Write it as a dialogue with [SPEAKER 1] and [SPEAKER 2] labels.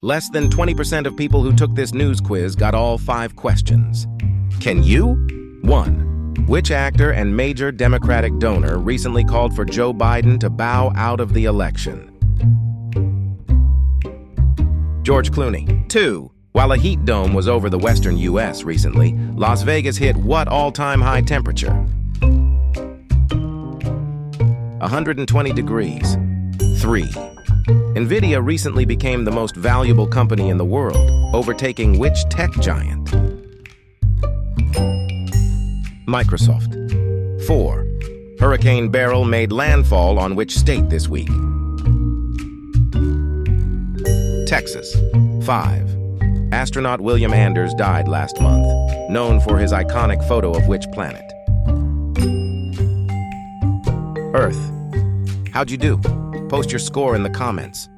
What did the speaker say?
[SPEAKER 1] Less than 20% of people who took this news quiz got all 5 questions. Can you? 1. Which actor and major Democratic donor recently called for Joe Biden to bow out of the election? George Clooney. 2. While a heat dome was over the western U.S. recently, Las Vegas hit what all-time high temperature? 120 degrees. 3. Nvidia recently became the most valuable company in the world, overtaking which tech giant? Microsoft. 4. Hurricane Beryl made landfall on which state this week? Texas. 5. Astronaut William Anders died last month, known for his iconic photo of which planet? Earth. How'd you do? Post your score in the comments.